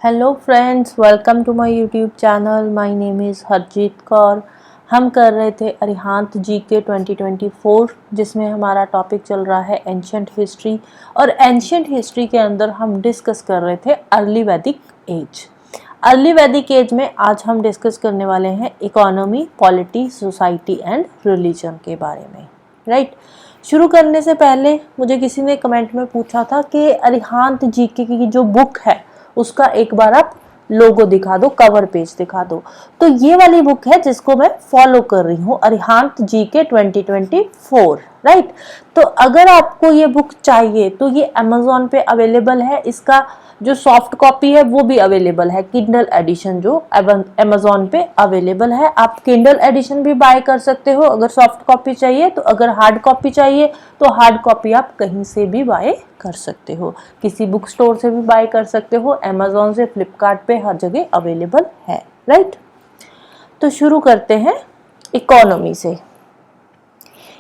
Hello friends, welcome to my YouTube channel. My name is Harjeet Kaur. हम कर रहे थे अरिहंत जीके 2024, जिसमें हमारा टॉपिक चल रहा है एंशिएंट हिस्ट्री। और एंशिएंट हिस्ट्री के अंदर हम डिस्कस कर रहे थे अर्ली वैदिक एज। अर्ली वैदिक एज में आज हम डिस्कस करने वाले हैं economy, polity, society and religion के बारे में। राइट। शुरू करने से पहले मुझे किसी ने कमेंट में पूछा था कि अरिहंत जीके की जो बुक है उसका एक बार आप लोगो दिखा दो, कवर पेज दिखा दो। तो ये वाली बुक है जिसको मैं फॉलो कर रही हूँ, अरिहंत जीके 2024। राइट। तो अगर आपको ये बुक चाहिए तो ये अमेजोन पे अवेलेबल है। इसका जो सॉफ्ट कॉपी है वो भी अवेलेबल है, किंडल एडिशन जो अमेजोन पे अवेलेबल है। आप किंडल एडिशन भी बाय कर सकते हो अगर सॉफ्ट कॉपी चाहिए तो। अगर हार्ड कॉपी चाहिए तो हार्ड कॉपी आप कहीं से भी बाय कर सकते हो, किसी बुक स्टोर से भी बाय कर सकते हो, अमेजोन से, फ्लिपकार्ट पे हर जगह अवेलेबल है। राइट। तो शुरू करते हैं इकोनॉमी से।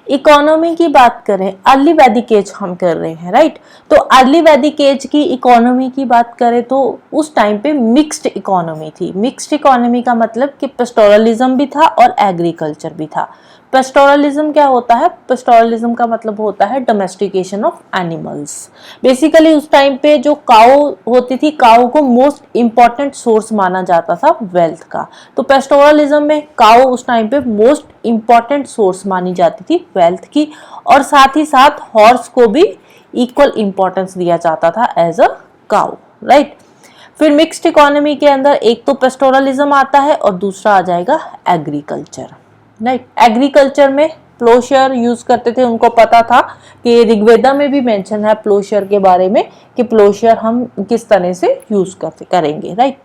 इकोनॉमी की बात करें, अर्ली वैदिक एज हम कर रहे हैं। राइट। तो अर्ली वैदिक एज की इकोनॉमी की बात करें तो उस टाइम पे मिक्स्ड इकोनॉमी थी। मिक्स्ड इकोनॉमी का मतलब कि पेस्टोरलिज्म भी था और एग्रीकल्चर भी था। पेस्टोरलिज्म क्या होता है? पेस्टोरलिज्म का मतलब होता है डोमेस्टिकेशन ऑफ एनिमल्स। बेसिकली उस टाइम पे जो काऊ होती थी, काऊ को मोस्ट इंपॉर्टेंट सोर्स माना जाता था वेल्थ का। तो पेस्टोरलिज्म में काऊ उस टाइम पे मोस्ट इंपॉर्टेंट सोर्स मानी जाती थी वेल्थ की, और साथ ही साथ हॉर्स को भी इक्वल इंपॉर्टेंस दिया जाता था एज अ काऊ। राइट। फिर मिक्स्ड इकोनॉमी के अंदर एक तो पेस्टोरलिज्म आता है और दूसरा आ जाएगा एग्रीकल्चर। राइट। एग्रीकल्चर में प्लोशर यूज करते थे। उनको पता था कि ऋग्वेदा में भी मेंशन है प्लोशर के बारे में कि प्लोशर हम किस तरह से यूज करेंगे। राइट।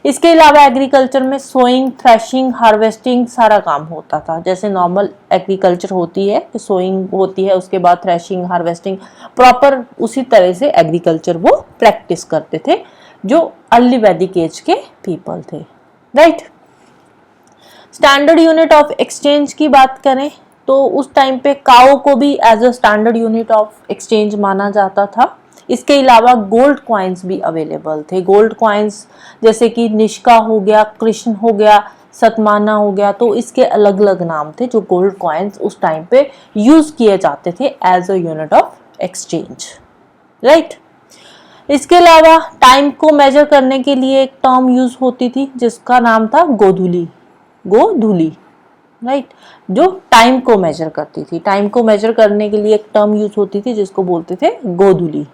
इसके अलावा एग्रीकल्चर में सोइंग, थ्रेशिंग, हार्वेस्टिंग सारा काम होता था। जैसे नॉर्मल एग्रीकल्चर होती है, सोइंग होती है, उसके बाद थ्रेशिंग, हार्वेस्टिंग, प्रॉपर उसी तरह से एग्रीकल्चर वो प्रैक्टिस करते थे जो अर्ली वैदिक एज के पीपल थे। Right. Standard unit of exchange की बात करें तो उस टाइम पे काऊ को भी as a standard unit of exchange माना जाता था। इसके अलावा गोल्ड कॉइन्स भी अवेलेबल थे। गोल्ड कॉइन्स जैसे कि निष्का हो गया, कृष्ण हो गया, सतमाना हो गया, तो इसके अलग अलग नाम थे जो गोल्ड कॉइन्स उस टाइम पे यूज किए जाते थे as a unit of exchange. Right. इसके अलावा टाइम को मेजर करने के लिए एक टर्म यूज होती थी जिसका नाम था गोधूली। गोधूली। राइट। जो टाइम को मेजर करती थी, टाइम को मेजर करने के लिए एक टर्म यूज होती थी जिसको बोलते थे गोधूली।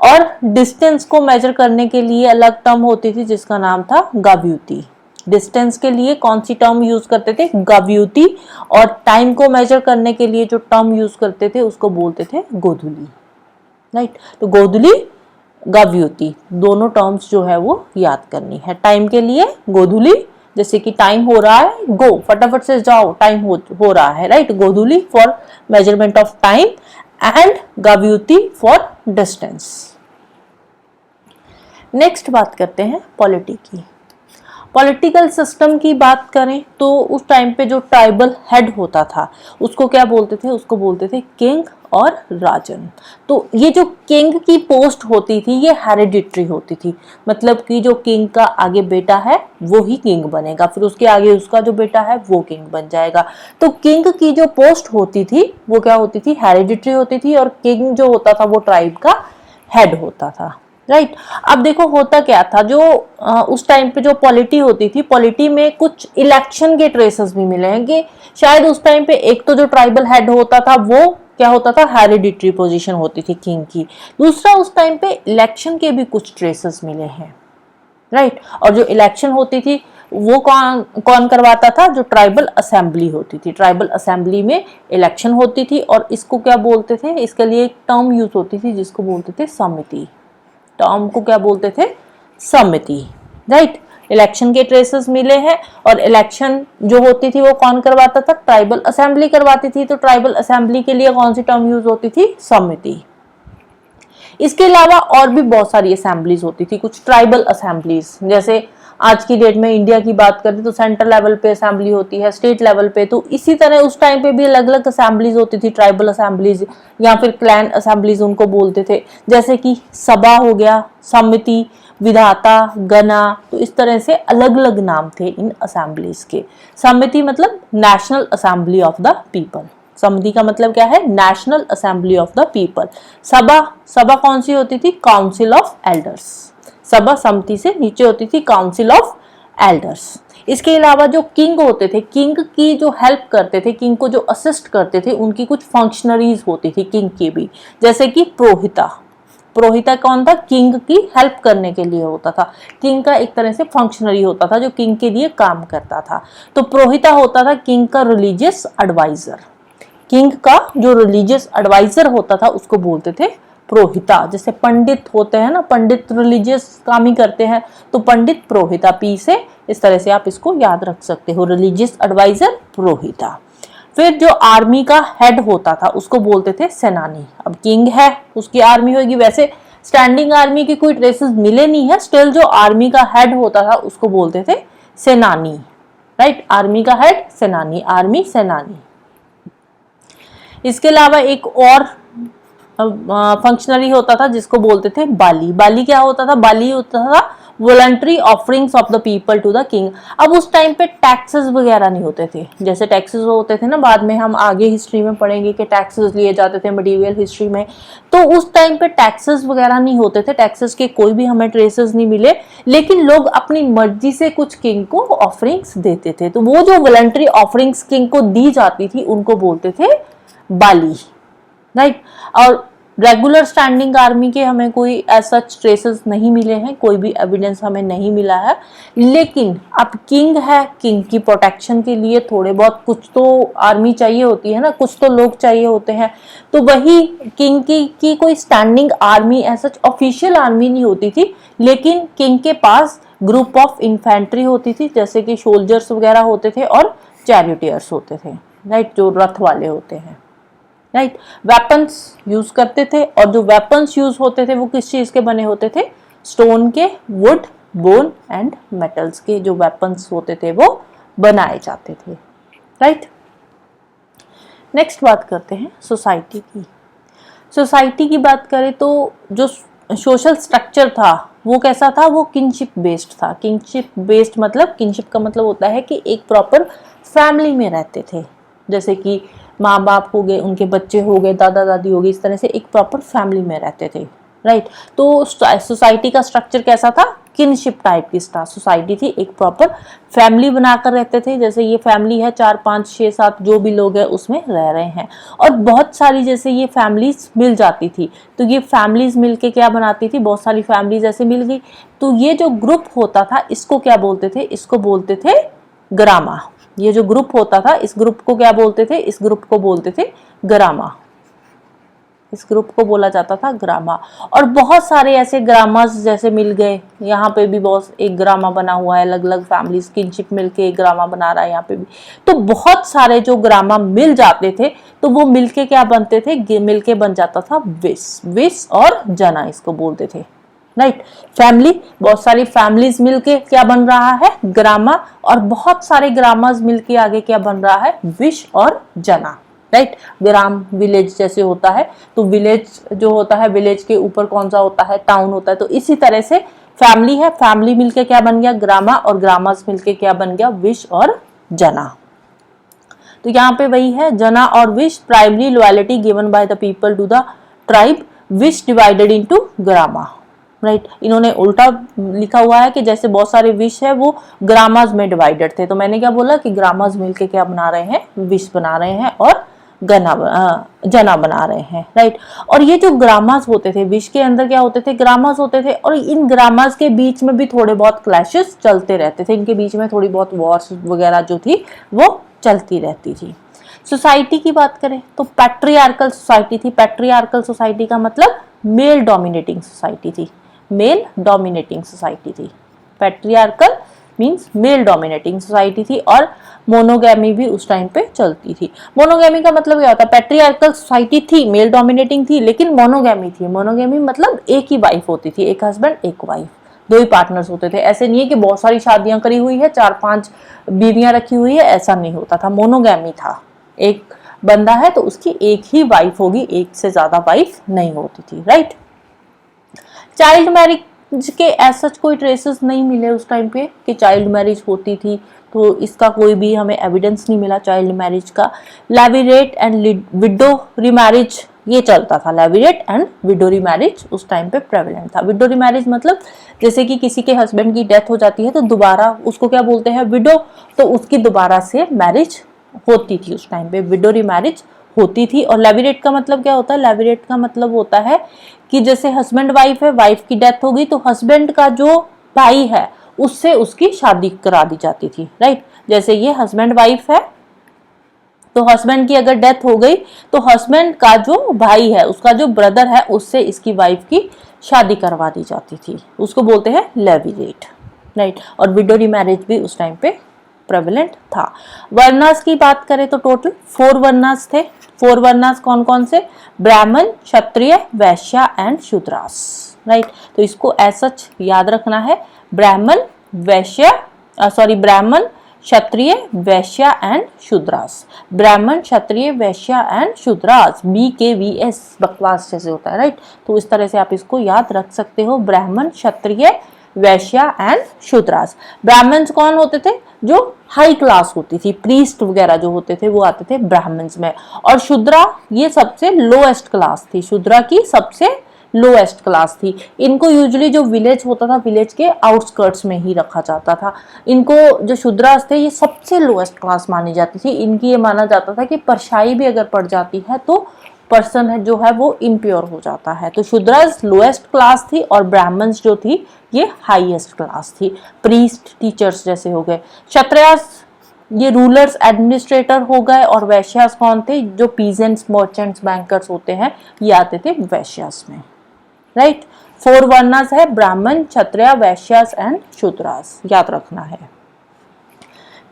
और डिस्टेंस को मेजर करने के लिए अलग टर्म होती थी जिसका नाम था गाव्युति। डिस्टेंस के लिए कौन सी टर्म यूज करते थे? गाव्युति। और टाइम को मेजर करने के लिए जो टर्म यूज करते थे उसको बोलते थे गोधूली। राइट। तो गोधूली, गाव्युति, दोनों टर्म्स जो है वो याद करनी है। टाइम के लिए गोधूली, जैसे कि टाइम हो रहा है, गो, फटाफट से जाओ, टाइम हो रहा है। Right. Godhuli for measurement of time and gavyuti for distance. Next बात करते हैं पॉलिटी की। पॉलिटिकल सिस्टम की बात करें तो उस टाइम पे जो ट्राइबल हेड होता था उसको क्या बोलते थे? उसको बोलते थे किंग और राजन। तो ये जो किंग की पोस्ट होती थी ये हेरिडिटरी होती थी, मतलब कि जो किंग का आगे बेटा है वो ही किंग बनेगा, फिर उसके आगे उसका जो बेटा है वो किंग बन जाएगा। तो किंग की जो पोस्ट होती थी वो क्या होती थी? हेरिडिटरी होती थी, और किंग जो होता था वो ट्राइब का हेड होता था। राइट। अब देखो होता क्या था, जो उस टाइम पे जो पॉलिटी होती थी, पॉलिटी में कुछ इलेक्शन के ट्रेसेस भी मिले हैं कि शायद उस टाइम पे एक तो जो ट्राइबल हेड होता था वो क्या होता था? हेरिडिटरी पोजीशन होती थी किंग की। दूसरा उस टाइम पे इलेक्शन के भी कुछ ट्रेसेस मिले हैं। राइट। और जो इलेक्शन होती थी वो कौन कौन करवाता था? जो ट्राइबल असेंबली होती थी। ट्राइबल असेंबली में इलेक्शन होती थी, और इसको क्या बोलते थे? इसके लिए एक टर्म यूज होती थी जिसको बोलते थे समिति। टर्म को क्या बोलते थे? समिति। राइट। इलेक्शन के ट्रेसेस मिले हैं, और इलेक्शन जो होती थी वो कौन करवाता था? ट्राइबल असेंबली करवाती थी। तो ट्राइबल असेंबली के लिए कौन सी टर्म यूज होती थी? समिति। इसके अलावा और भी बहुत सारी असेंबलीज होती थी, कुछ ट्राइबल असेंबलीज, जैसे आज की डेट में इंडिया की बात करें तो सेंट्रल लेवल पे असेंबली होती है, स्टेट लेवल पे। तो इसी तरह उस टाइम पे भी अलग अलग असेंबलीज होती थी, ट्राइबल असेंबलीज या फिर क्लैन असेंबलीज उनको बोलते थे। जैसे कि सभा हो गया, समिति, विधाता, गणा, तो इस तरह से अलग अलग नाम थे इन असेंबलीज के। समिति मतलब national assembly of the people. समिति का मतलब क्या है? National assembly of the people. सभा, सभा कौन सी होती थी? Council of elders. सभा समिति से नीचे होती थी काउंसिल ऑफ एल्डर्स। इसके अलावा जो किंग होते थे, किंग की जो हेल्प करते थे, किंग को जो असिस्ट करते थे, उनकी कुछ फंक्शनरीज होती थी किंग की भी, जैसे कि पुरोहिता। पुरोहिता कौन था? किंग की हेल्प करने के लिए होता था। किंग का एक तरह से फंक्शनरी होता था जो किंग के लिए काम करता था। तो पुरोहिता होता था किंग का रिलीजियस एडवाइजर। किंग का जो रिलीजियस एडवाइजर होता था उसको बोलते थे पुरोहिता। जैसे पंडित होते हैं ना, पंडित रिलीजियस काम ही करते हैं, तो पंडित पुरोहिता, पी से इस तरह से आप इसको याद रख सकते हो, रिलीजियस एडवाइजर पुरोहिता। फिर जो आर्मी का हेड होता था उसको बोलते थे सेनानी। अब किंग है, उसकी आर्मी होगी, वैसे स्टैंडिंग आर्मी की कोई ट्रेसेस मिले नहीं है, स्टिल जो आर्मी का हेड होता था उसको बोलते थे सेनानी, राइट? आर्मी का हेड सेनानी, आर्मी सेनानी। इसके अलावा एक और फंक्शनरी होता था जिसको बोलते थे बाली। बाली क्या होता था? बाली होता था voluntary offerings of the people to the king. अब उस टाइम पे टैक्सेस वगैरह नहीं होते थे, जैसे टैक्सेस होते थे ना, बाद में हम आगे हिस्ट्री में पढ़ेंगे कि टैक्सेस लिए जाते थे मिडिवल हिस्ट्री में। तो उस टाइम पे टैक्सेस वगैरह नहीं होते थे, टैक्सेस के कोई भी हमें ट्रेसेस नहीं मिले, लेकिन लोग अपनी मर्जी से कुछ किंग को ऑफरिंग्स देते थे। तो वो जो वॉलंटरी ऑफरिंग्स किंग को दी जाती थी उनको बोलते थे बाली, राइट? और रेगुलर स्टैंडिंग आर्मी के हमें कोई ऐसा ट्रेसेस नहीं मिले हैं, कोई भी एविडेंस हमें नहीं मिला है, लेकिन अब किंग है, किंग की प्रोटेक्शन के लिए थोड़े बहुत कुछ तो आर्मी चाहिए होती है ना, कुछ तो लोग चाहिए होते हैं। तो वही किंग की कोई स्टैंडिंग आर्मी ऐसा ऑफिशियल आर्मी नहीं होती थी, लेकिन किंग के पास ग्रुप ऑफ इन्फेंट्री होती थी, जैसे कि सोल्जर्स वगैरह होते थे और चैरिटियर्स होते थे, राइट? जो रथ वाले होते हैं, राइट? वेपन्स यूज करते थे, और जो वेपन्स यूज होते थे वो किस चीज के बने होते थे? स्टोन के, वुड, बोन एंड मेटल्स के जो वेपन्स होते थे वो बनाए जाते थे, राइट? नेक्स्ट बात करते हैं सोसाइटी की। सोसाइटी की बात करें तो जो सोशल स्ट्रक्चर था वो कैसा था? वो किंगशिप बेस्ड था। किंगशिप बेस्ड मतलब, किंगशिप का मतलब होता है कि एक प्रॉपर फैमिली में रहते थे, जैसे कि माँ बाप हो गए, उनके बच्चे हो गए, दादा दादी हो गए, इस तरह से एक प्रॉपर फैमिली में रहते थे, राइट? तो सोसाइटी का स्ट्रक्चर कैसा था? किनशिप टाइप की सोसाइटी थी, एक प्रॉपर फैमिली बनाकर रहते थे। जैसे ये फैमिली है, 4 5 6 7 जो भी लोग हैं उसमें रह रहे हैं, और बहुत सारी जैसे ये फैमिलीज मिल जाती थी, तो ये फैमिलीज मिलके क्या बनाती थी? बहुत सारी फैमिलीज ऐसे मिल गई, तो ये जो ग्रुप होता था इसको क्या बोलते थे? इसको बोलते थे ग्रामा। ये जो ग्रुप होता था इस ग्रुप को क्या बोलते थे? इस ग्रुप को बोलते थे ग्रामा। इस ग्रुप को बोला जाता था ग्रामा। और बहुत सारे ऐसे ग्रामास जैसे मिल गए, यहाँ पे भी बहुत एक ग्रामा बना हुआ है, अलग अलग फैमिलीज किनशिप मिलके एक ग्रामा बना रहा है यहाँ पे भी। तो बहुत सारे जो ग्रामा मिल जाते थे तो वो मिलके क्या बनते थे? मिलके बन जाता था विस। विस और जना इसको बोलते थे, राइट? फैमिली, बहुत सारी फैमिलीज मिलके क्या बन रहा है? ग्रामा। और बहुत सारे ग्रामास मिलके आगे क्या बन रहा है? विश और जना, राइट? ग्राम विलेज जैसे होता है, तो विलेज जो होता है, विलेज के ऊपर कौन सा होता है? टाउन होता है। तो इसी तरह से फैमिली है, फैमिली मिलके क्या बन गया? ग्रामा, और ग्रामास मिलके क्या बन गया? विश और जना। तो यहाँ पे वही है, जना और vish, primary loyalty given by the people to the tribe, which divided into grama, right? इन्होंने उल्टा लिखा हुआ है कि जैसे बहुत सारे विश है वो ग्रामाज में डिवाइडेड थे, तो मैंने क्या बोला कि ग्रामाज मिलके क्या बना रहे हैं? विश बना रहे हैं और जना बना रहे हैं, राइट? और ये जो ग्रामास होते थे, विश के अंदर क्या होते थे? ग्रामास होते थे, और इन ग्रामास के बीच में भी थोड़े बहुत क्लैशेस चलते रहते थे, इनके बीच में थोड़ी बहुत वॉर्स वगैरह जो थी वो चलती रहती थी। सोसाइटी की बात करें तो पैट्रियार्कल सोसाइटी थी। पैट्रियार्कल सोसाइटी का मतलब मेल डोमिनेटिंग सोसाइटी थी, मेल डोमिनेटिंग सोसाइटी थी। Patriarchal means male dominating society थी, और मोनोगैमी भी उस टाइम पे चलती थी। मोनोगैमी का मतलब क्या होता है? पैट्रियार्कल सोसाइटी थी, मेल डोमिनेटिंग थी, लेकिन मोनोगैमी थी। मोनोगैमी मतलब एक ही वाइफ होती थी, एक हस्बैंड एक वाइफ, दो ही पार्टनर्स होते थे। ऐसे नहीं है कि बहुत सारी शादियां करी हुई है, 4 5 बीवियां रखी हुई है, ऐसा नहीं होता था। मोनोगैमी था, एक बंदा है तो उसकी एक ही वाइफ होगी, एक से ज्यादा वाइफ नहीं होती थी, राइट? जिसके ऐसा कोई ट्रेसेस नहीं मिले उस टाइम पे कि चाइल्ड मैरिज होती थी, तो इसका कोई भी हमें एविडेंस नहीं मिला चाइल्ड मैरिज का। लेविरेट एंड विडो रिमैरिज ये चलता था, लेविरेट एंड विडो रिमैरिज उस टाइम पे प्रेवलेंट था। विडो रिमैरिज मतलब जैसे कि किसी के हस्बैंड की डेथ हो जाती है तो दोबारा उसको क्या बोलते हैं, विडो, तो उसकी दोबारा से मैरिज होती थी उस टाइम पे, विडो रिमैरिज होती थी। और लेविरेट का मतलब क्या होता है, लेविरेट का मतलब होता है कि जैसे हस्बैंड वाइफ है, वाइफ की डेथ हो गई तो हस्बैंड का जो भाई है उससे उसकी शादी करा दी जाती थी, राइट। जैसे ये हस्बैंड वाइफ है तो हस्बैंड की अगर डेथ हो गई तो हस्बैंड का जो भाई है, उसका जो ब्रदर है, उससे इसकी वाइफ की शादी करवा दी जाती थी, उसको बोलते हैं लेविरेट, राइट। और विडो रिमैरिज भी उस टाइम पे प्रेवलेंट था। वर्णास की बात करें तो टोटल 4 वर्णास थे। 4 वर्णास कौन कौन से, ब्राह्मण, क्षत्रिय, वैश्य एंड शूद्रास, राइट। तो इसको ऐसा याद रखना है, ब्राह्मण, वैश्य, ब्राह्मण, क्षत्रिय, वैश्य एंड शूद्रास। ब्राह्मण, क्षत्रिय, वैश्य एंड शूद्रास, BKVS बकवास जैसे होता है, राइट। तो इस तरह से आप इसको याद रख सकते हो, ब्राह्मण, क्षत्रिय, वैश्य एंड शूद्रास। ब्राह्मण्स कौन होते थे, जो हाई क्लास होती थी, प्रीस्ट वगैरह जो होते थे वो आते थे ब्राह्मण्स में। और शूद्रा ये सबसे लोएस्ट क्लास थी, शूद्रा की सबसे लोएस्ट क्लास थी। इनको यूजुअली जो विलेज होता था, विलेज के आउटस्कर्ट्स में ही रखा जाता था। इनको जो शूद्रास थे ये सबसे लोएस्ट क्लास मानी जाती थी। इनकी ये माना जाता था कि परछाई भी अगर पड़ जाती है तो पर्सन है जो है वो इम्प्योर हो जाता है। तो शूद्रास लोएस्ट क्लास थी और ब्राह्मण्स जो थी ये हाईएस्ट क्लास थी, प्रीस्ट, टीचर्स जैसे हो गए। क्षत्रियास ये रूलर्स, एडमिनिस्ट्रेटर हो गए। और वैश्यास कौन थे, जो पीजेंट्स, मर्चेंट्स, बैंकर्स होते हैं ये आते थे वैश्यास में, राइट। 4 वर्णास है, ब्राह्मण, क्षत्रिय, वैश्यास एंड शूद्रास, याद रखना है।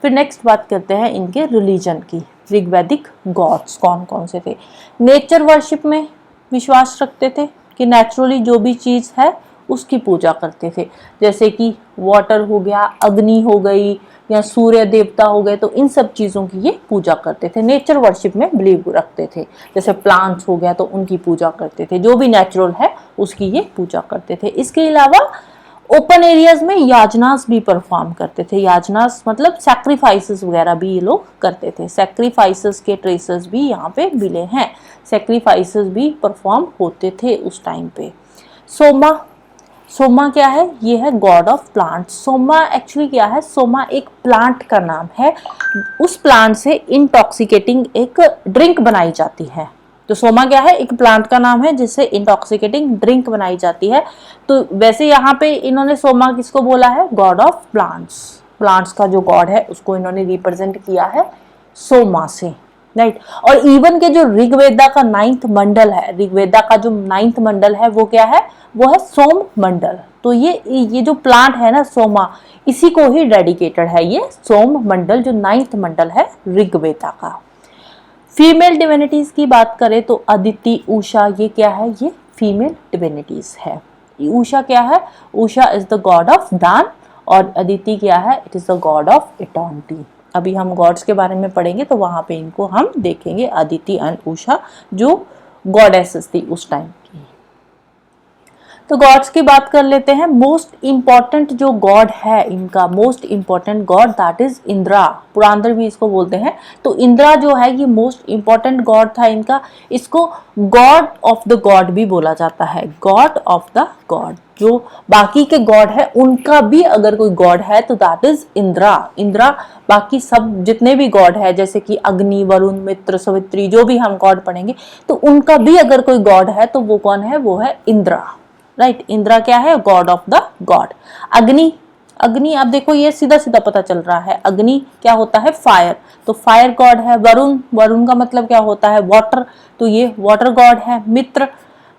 फिर नेक्स्ट बात करते हैं इनके रिलीजन की। ऋग्वैदिक गॉड्स कौन कौन से थे। नेचर वर्शिप में विश्वास रखते थे कि नेचुरली जो भी चीज है उसकी पूजा करते थे, जैसे कि वाटर हो गया, अग्नि हो गई, या सूर्य देवता हो गए, तो इन सब चीजों की ये पूजा करते थे। नेचर वर्शिप में बिलीव रखते थे। जैसे प्लांट्स हो गया तो उनकी पूजा करते थे, जो भी नेचुरल है उसकी ये पूजा करते थे। इसके अलावा ओपन एरियाज में याजनास भी परफॉर्म करते थे। याजनास मतलब सैक्रिफाइसेस वगैरह भी ये लोग करते थे। सैक्रिफाइसेस के ट्रेसेस भी यहाँ पे मिले हैं, सैक्रिफाइसेस भी परफॉर्म होते थे उस टाइम पे। सोमा, सोमा क्या है, ये है God of plant. Soma actually क्या है, सोमा एक प्लांट का नाम है। उस प्लांट से इंटॉक्सिकेटिंग एक ड्रिंक बनाई जाती है। तो सोमा क्या है, एक प्लांट का नाम है जिससे इंटॉक्सिकेटिंग ड्रिंक बनाई जाती है। तो वैसे यहाँ पे इन्होंने सोमा किसको बोला है, गॉड ऑफ प्लांट्स। प्लांट्स का जो गॉड है उसको इन्होंने रिप्रेजेंट किया है सोमा से, राइट। और इवन के जो ऋग्वेदा का 9th मंडल है, ऋग्वेदा का जो 9th मंडल है वो क्या है, वो है सोम मंडल। तो ये जो प्लांट है ना सोमा, इसी को ही डेडिकेटेड है ये सोम मंडल, जो 9th मंडल है ऋग्वेदा का। फीमेल डिविनिटीज की बात करें तो अदिति, उषा, ये क्या है, ये फीमेल डिविनिटीज है। उषा क्या है, Usha is the god of दान, और अदिति क्या है, it is the god of eternity. अभी हम गॉड्स के बारे में पढ़ेंगे तो वहां पे इनको हम देखेंगे, अदिति एंड उषा जो गॉडेसेस थी उस टाइम की। तो गॉड्स की बात कर लेते हैं। मोस्ट इंपॉर्टेंट जो गॉड है इनका, most important god that is Indra, Purandar भी इसको बोलते हैं। तो इंद्रा जो है ये मोस्ट इंपॉर्टेंट गॉड था इनका। इसको गॉड ऑफ द गॉड भी बोला जाता है, गॉड ऑफ द गॉड। जो बाकी के गॉड है उनका भी अगर कोई गॉड है तो दैट इज इंद्रा। इंद्रा बाकी सब जितने भी गॉड है, जैसे कि अग्नि, वरुण, मित्र, सवित्री, जो भी हम गॉड पढ़ेंगे तो उनका भी अगर कोई गॉड है तो वो कौन है, वो है इंद्रा, राइट। इंद्रा क्या है, गॉड ऑफ द गॉड। अग्नि, अग्नि अब देखो ये सीधा सीधा पता चल रहा है, अग्नि क्या होता है, फायर, तो फायर गॉड है। वरुण, वरुण का मतलब क्या होता है, वाटर, तो ये वाटर गॉड है। मित्र,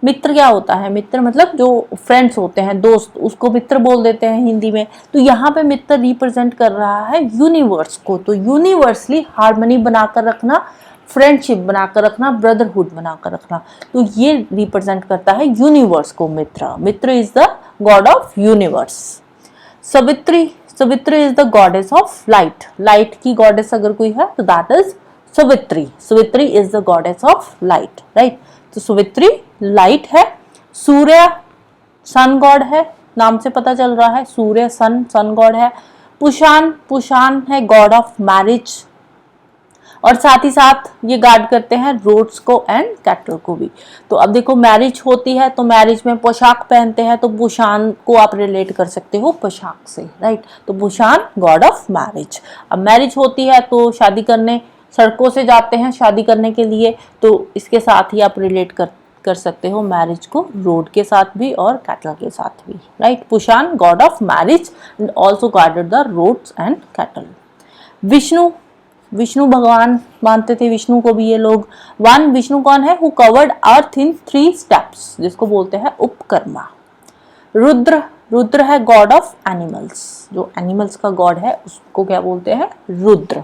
मित्र क्या होता है, मित्र मतलब जो फ्रेंड्स होते हैं, दोस्त, उसको मित्र बोल देते हैं हिंदी में। तो यहाँ पे मित्र रिप्रेजेंट कर रहा है यूनिवर्स को। तो यूनिवर्सली हार्मनी बनाकर रखना, फ्रेंडशिप बनाकर रखना, ब्रदरहुड बनाकर रखना, तो ये रिप्रेजेंट करता है यूनिवर्स को Mitra. Mitra is the god of universe. Savitri, Savitri is the goddess of light. Light की गॉडेस अगर कोई है तो that is Savitri. Savitri is the goddess of light, right. तो सवित्री लाइट है। सूर्य सन गॉड है, नाम से पता चल रहा है, सूर्य, सन गॉड है। पुशान है गॉड ऑफ मैरिज, और साथ ही साथ ये गार्ड करते हैं रोड्स को एंड कैटल को भी। तो अब देखो मैरिज होती है तो मैरिज में पोशाक पहनते हैं, तो पुशान को आप रिलेट कर सकते हो पोशाक से, राइट। तो पुशान गॉड ऑफ मैरिज। अब मैरिज होती है तो शादी करने सड़कों से जाते हैं शादी करने के लिए, तो इसके साथ ही आप रिलेट कर सकते हो मैरिज को रोड के साथ भी और कैटल के साथ भी, right. Pushan god of marriage and also guarded the roads and cattle. Vishnu भगवान मानते थे विष्णु को भी ये लोग। विष्णु कौन है? Who covered earth in 3 steps, जिसको बोलते हैं उपकर्मा। रुद्र है गॉड ऑफ एनिमल्स, जो एनिमल्स का गॉड है उसको क्या बोलते हैं? रुद्र।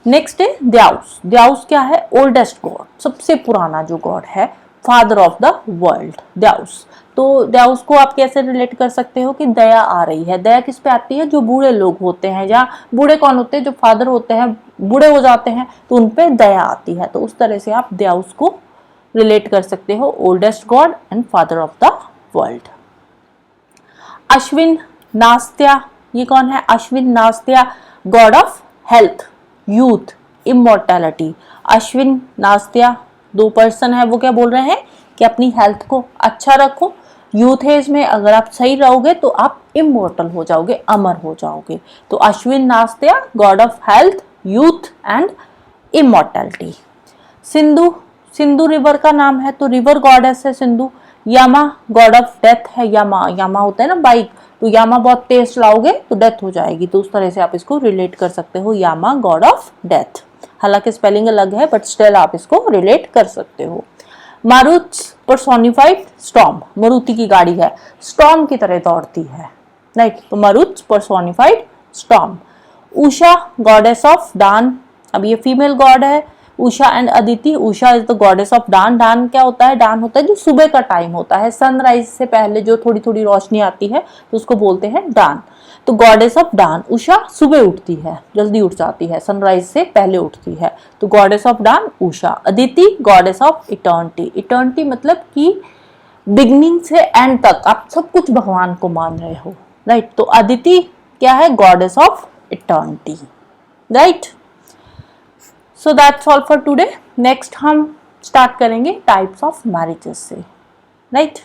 नेक्स्ट है द्याउस क्या है? ओल्डेस्ट गॉड, सबसे पुराना जो गॉड है, फादर ऑफ द वर्ल्ड, द्याउस। तो द्याउस को आप कैसे रिलेट कर सकते हो कि दया आ रही है। दया किस पे आती है? जो बूढ़े लोग होते हैं, या बूढ़े कौन होते हैं? जो फादर होते हैं, बूढ़े हो जाते हैं तो उन पे दया आती है। तो उस तरह से आप द्याउस को रिलेट कर सकते हो, oldest God and father of the world. Ashwin नास्त्या, ये कौन है? Ashwin नास्त्या God of health, youth, immortality. Ashwin नास्त्या 2 person है, वो क्या बोल रहे हैं कि अपनी हेल्थ को अच्छा रखो, यूथ एज में अगर आप सही रहोगे तो आप इमोर्टल हो जाओगे, अमर हो जाओगे। तो Ashwin नास्त्या God of health, youth and immortality. Sindhu river का नाम है, तो रिवर गॉडेस है सिंधु। यामा गॉड ऑफ डेथ है, यामा होता है ना बाइक, तो यामा बहुत तेज चलाओगे तो डेथ हो जाएगी, तो उस तरह से आप इसको रिलेट कर सकते हो, यामा गॉड ऑफ डेथ। हालांकि स्पेलिंग अलग है बट स्टिल आप इसको रिलेट कर सकते हो। मारुत पर्सोनिफाइड स्टॉर्म, मारुति की गाड़ी है, स्टॉर्म की तरह दौड़ती है, राइट। तो Marut personified storm. Usha goddess of dawn, अब ये फीमेल गॉड है, Usha and Aditi. Usha is the goddess of dawn. Dawn क्या होता है? डान होता है जो सुबह का टाइम होता है, सनराइज से पहले जो थोड़ी थोड़ी रोशनी आती है, तो उसको बोलते हैं डान। तो गॉडेस ऑफ डान, उषा सुबह उठती है, जल्दी उठ जाती है, सनराइज से पहले उठती है, तो goddess of dawn Usha. Aditi goddess of eternity, eternity मतलब कि बिगनिंग से एंड तक आप सब कुछ भगवान को मान रहे हो, राइट। तो अदिति क्या है? Goddess of eternity, right. So that's all for today. Next हम स्टार्ट करेंगे टाइप्स ऑफ मैरिजेस से, राइट।